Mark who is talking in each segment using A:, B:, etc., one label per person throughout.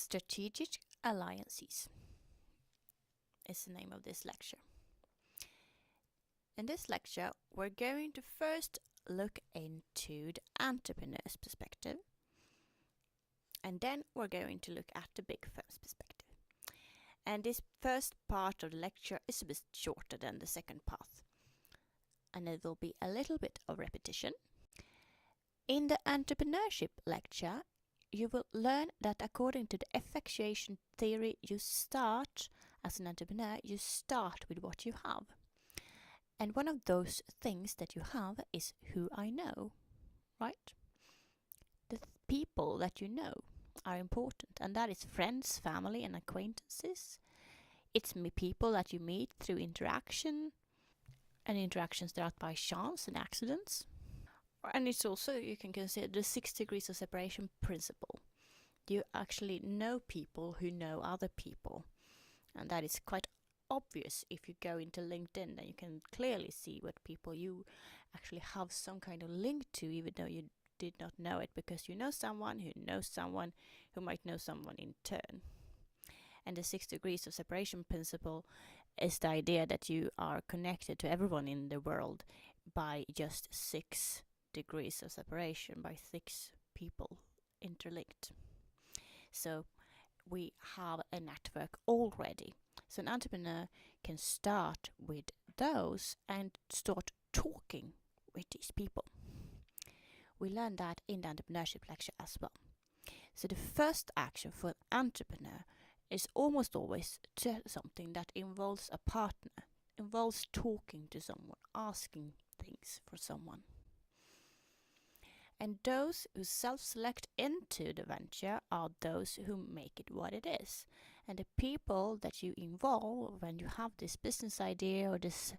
A: Strategic Alliances is the name of this lecture. In this lecture, we're going to first look into the entrepreneur's perspective, and then we're going to look at the big firm's perspective. And this first part of the lecture is a bit shorter than the second part, and it will be a little bit of repetition. In the entrepreneurship lecture, you will learn that according to the effectuation theory, you start as an entrepreneur, you start with what you have. And one of those things that you have is who I know, right? The people that you know are important, and that is friends, family, and acquaintances. It's people that you meet through interaction, and interactions that are by chance and accidents. And it's also, you can consider the 6 degrees of separation principle. You actually know people who know other people, and that is quite obvious if you go into LinkedIn. Then you can clearly see what people you actually have some kind of link to, even though you did not know it, because you know someone who knows someone who might know someone in turn. And the 6 degrees of separation principle is the idea that you are connected to everyone in the world by just 6 degrees of separation, by 6 people interlinked. So we have a network already. So an entrepreneur can start with those and start talking with these people. We learned that in the entrepreneurship lecture as well. So the first action for an entrepreneur is almost always something that involves a partner, involves talking to someone, asking things for someone. And those who self-select into the venture are those who make it what it is. And the people that you involve when you have this business idea or this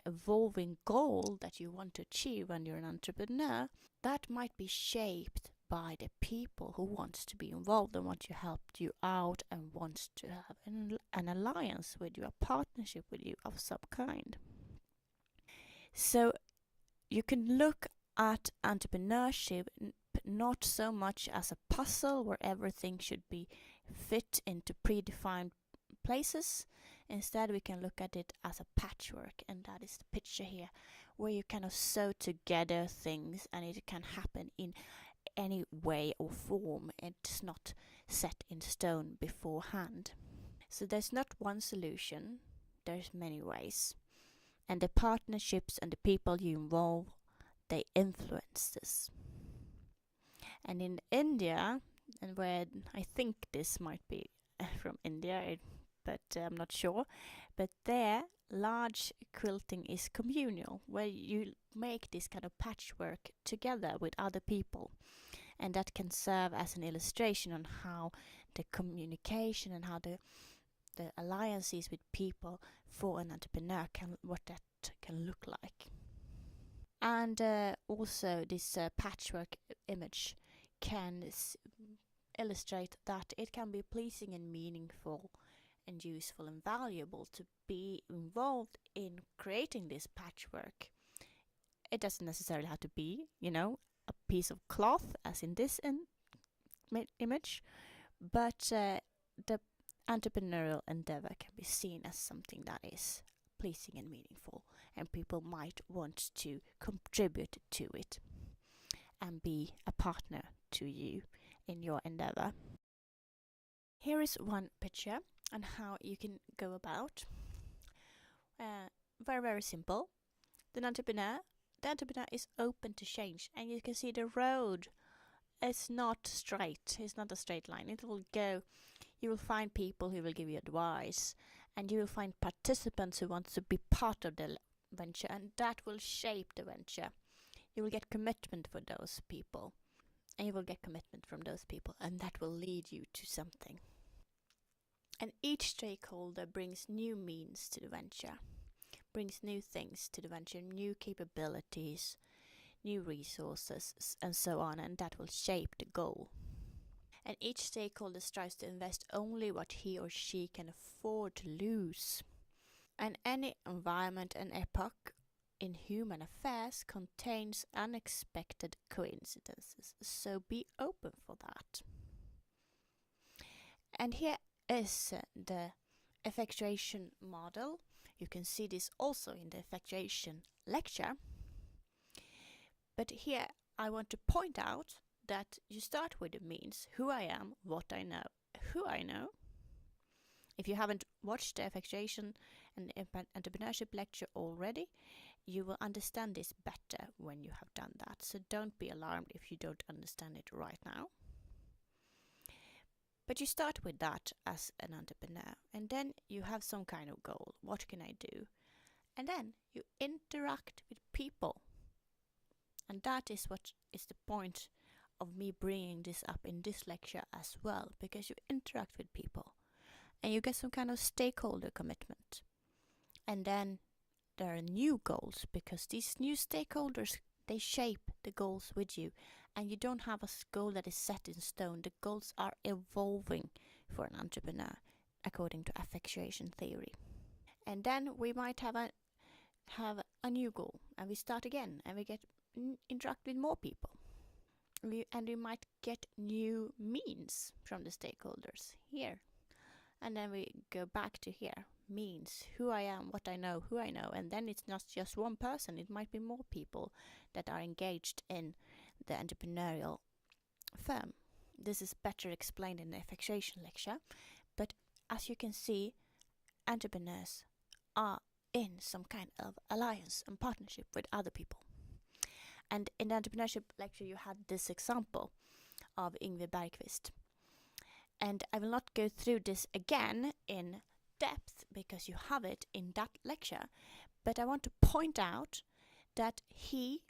A: evolving goal that you want to achieve when you're an entrepreneur, that might be shaped by the people who wants to be involved and want to help you out and wants to have an alliance with you, a partnership with you of some kind. So you can look at entrepreneurship not so much as a puzzle where everything should be fit into predefined places. Instead, we can look at it as a patchwork, and that is the picture here, where you kind of sew together things, and it can happen in any way or form. It's not set in stone beforehand. So there's not one solution, there's many ways. And the partnerships and the people you involve, they influence this. And in India, and where I think this might be from India, but I'm not sure, but there large quilting is communal, where you make this kind of patchwork together with other people. And that can serve as an illustration on how the communication and how the alliances with people for an entrepreneur what that can look like. And also this patchwork image can illustrate that it can be pleasing and meaningful and useful and valuable to be involved in creating this patchwork. It doesn't necessarily have to be, a piece of cloth as in this image, but the entrepreneurial endeavor can be seen as something that is pleasing and meaningful, and people might want to contribute to it and be a partner to you in your endeavor. Here is one picture on how you can go about. Very, very simple. The entrepreneur is open to change, and you can see the road is not straight. It's not a straight line. It will go. You will find people who will give you advice, and you will find participants who want to be part of the venture, and that will shape the venture. You will get commitment for those people, and you will get commitment from those people, and that will lead you to something. And each stakeholder brings new means to the venture, brings new things to the venture, new capabilities, new resources, and so on, and that will shape the goal. And each stakeholder strives to invest only what he or she can afford to lose. And any environment and epoch in human affairs contains unexpected coincidences, so be open for that. And here is the effectuation model. You can see this also in the effectuation lecture. But here I want to point out that you start with the means, who I am, what I know, who I know. If you haven't watched the effectuation and entrepreneurship lecture already, you will understand this better when you have done that. So don't be alarmed if you don't understand it right now. But you start with that as an entrepreneur, and then you have some kind of goal. What can I do? And then you interact with people. And that is what is the point of me bringing this up in this lecture as well, because you interact with people and you get some kind of stakeholder commitment. And then there are new goals, because these new stakeholders, they shape the goals with you, and you don't have a goal that is set in stone. The goals are evolving for an entrepreneur according to effectuation theory. And then we might have a new goal, and we start again, and we get interact with more people. And we might get new means from the stakeholders here. And then we go back to here, means, who I am, what I know, who I know. And then it's not just one person, it might be more people that are engaged in the entrepreneurial firm. This is better explained in the effectuation lecture. But as you can see, entrepreneurs are in some kind of alliance and partnership with other people. And in the entrepreneurship lecture, you had this example of Yngve Bergqvist. And I will not go through this again in depth because you have it in that lecture. But I want to point out that he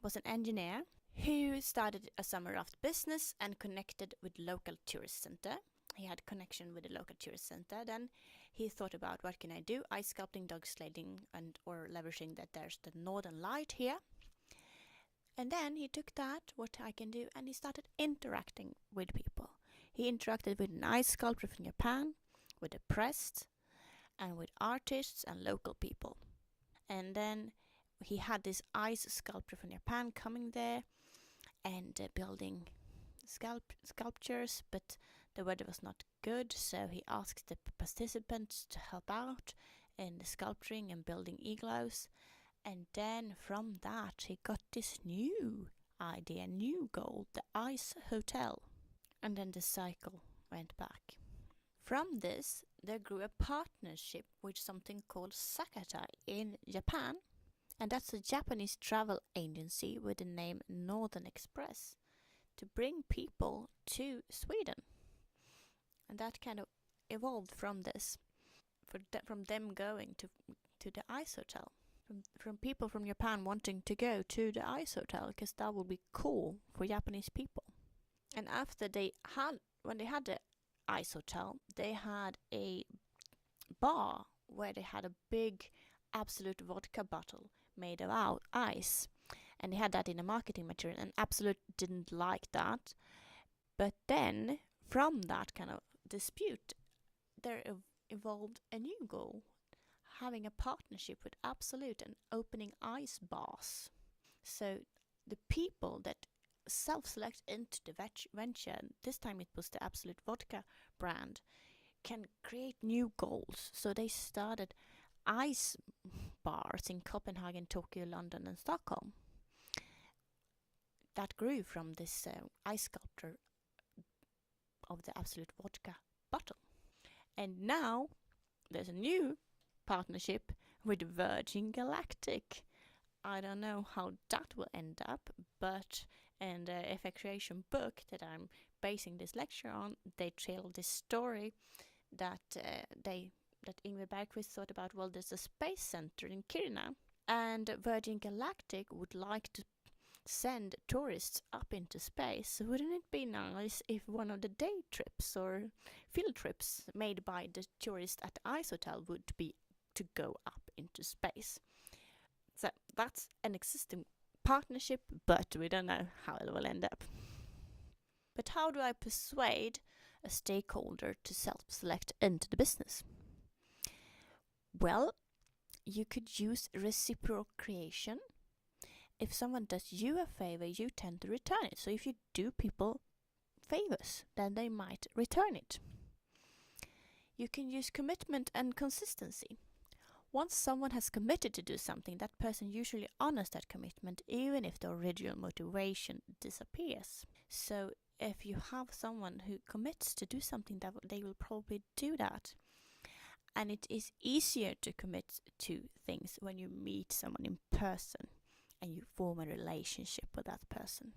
A: was an engineer who started a summer raft business and connected with local tourist center. He had connection with the local tourist center. Then he thought about, what can I do? Ice sculpting, dog sledding, and or leveraging that there's the northern light here. And then he took that, what I can do, and he started interacting with people. He interacted with an ice sculptor from Japan, with the press, and with artists and local people. And then he had this ice sculptor from Japan coming there and building sculptures, but the weather was not good, so he asked the participants to help out in the sculpturing and building igloos. And then from that he got this new idea, new goal, the ice hotel. And then the cycle went back. From this there grew a partnership with something called Sakata in Japan. And that's a Japanese travel agency with the name Northern Express, to bring people to Sweden. And that kind of evolved from this, from them going to the ice hotel. From people from Japan wanting to go to the ice hotel because that would be cool for Japanese people. And when they had the ice hotel, they had a bar where they had a big Absolut vodka bottle made of ice, and they had that in a marketing material, and Absolut didn't like that. But then from that kind of dispute there evolved a new goal, having a partnership with Absolut and opening ice bars. So the people that self-select into the venture, this time it was the Absolut vodka brand, can create new goals. So they started ice bars in Copenhagen, Tokyo, London and Stockholm. That grew from this ice sculptor of the Absolut vodka bottle. And now there's a new partnership with Virgin Galactic. I don't know how that will end up, but in the effectuation book that I'm basing this lecture on, they tell this story that Yngve Bergqvist thought about, well, there's a space center in Kiruna, and Virgin Galactic would like to send tourists up into space. Wouldn't it be nice if one of the day trips or field trips made by the tourists at the ice hotel would be to go up into space? So that's an existing partnership, but we don't know how it will end up. But how do I persuade a stakeholder to self-select into the business? Well, you could use reciprocation. If someone does you a favor, you tend to return it. So if you do people favors, then they might return it. You can use commitment and consistency. Once someone has committed to do something, that person usually honors that commitment even if the original motivation disappears. So if you have someone who commits to do something, that they will probably do that. And it is easier to commit to things when you meet someone in person and you form a relationship with that person.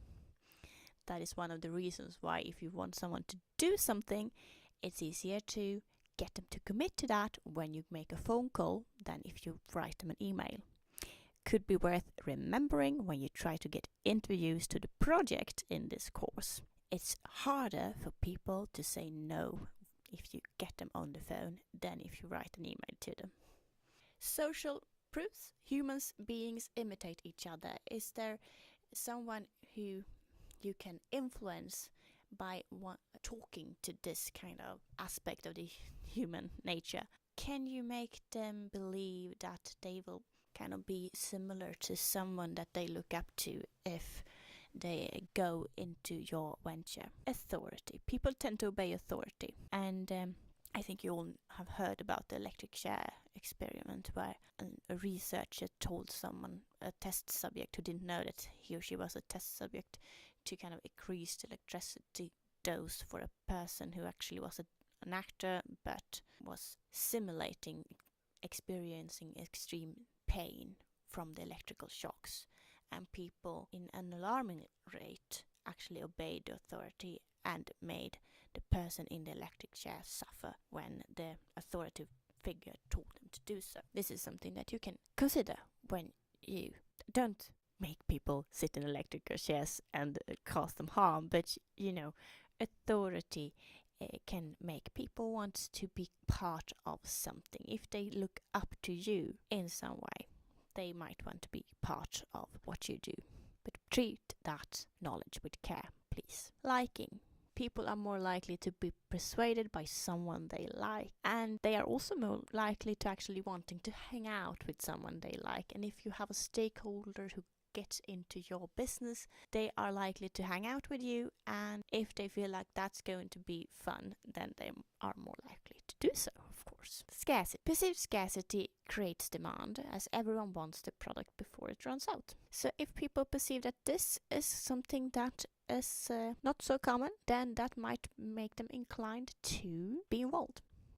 A: That is one of the reasons why if you want someone to do something, it's easier to get them to commit to that when you make a phone call than if you write them an email. Could be worth remembering when you try to get interviews to the project in this course. It's harder for people to say no if you get them on the phone than if you write an email to them. Social proofs. Humans beings imitate each other. Is there someone who you can influence by talking to this kind of aspect of the human nature? Can you make them believe that they will kind of be similar to someone that they look up to if they go into your venture? Authority. People tend to obey authority. And I think you all have heard about the electric chair experiment where a researcher told someone, a test subject who didn't know that he or she was a test subject, to kind of increase the electricity dose for a person who actually was an actor but was simulating experiencing extreme pain from the electrical shocks. And people in an alarming rate actually obeyed the authority and made the person in the electric chair suffer when the authoritative figure told them to do so. This is something that you can consider when you don't make people sit in electrical chairs and cause them harm, but authority can make people want to be part of something. If they look up to you in some way, they might want to be part of what you do. But treat that knowledge with care, please. Liking. People are more likely to be persuaded by someone they like, and they are also more likely to actually wanting to hang out with someone they like. And if you have a stakeholder who gets into your business, they are likely to hang out with you, and if they feel like that's going to be fun, then they are more likely to do so, of course. Scarcity. Perceived scarcity creates demand, as everyone wants the product before it runs out. So if people perceive that this is something that is not so common, then that might make them inclined to be involved.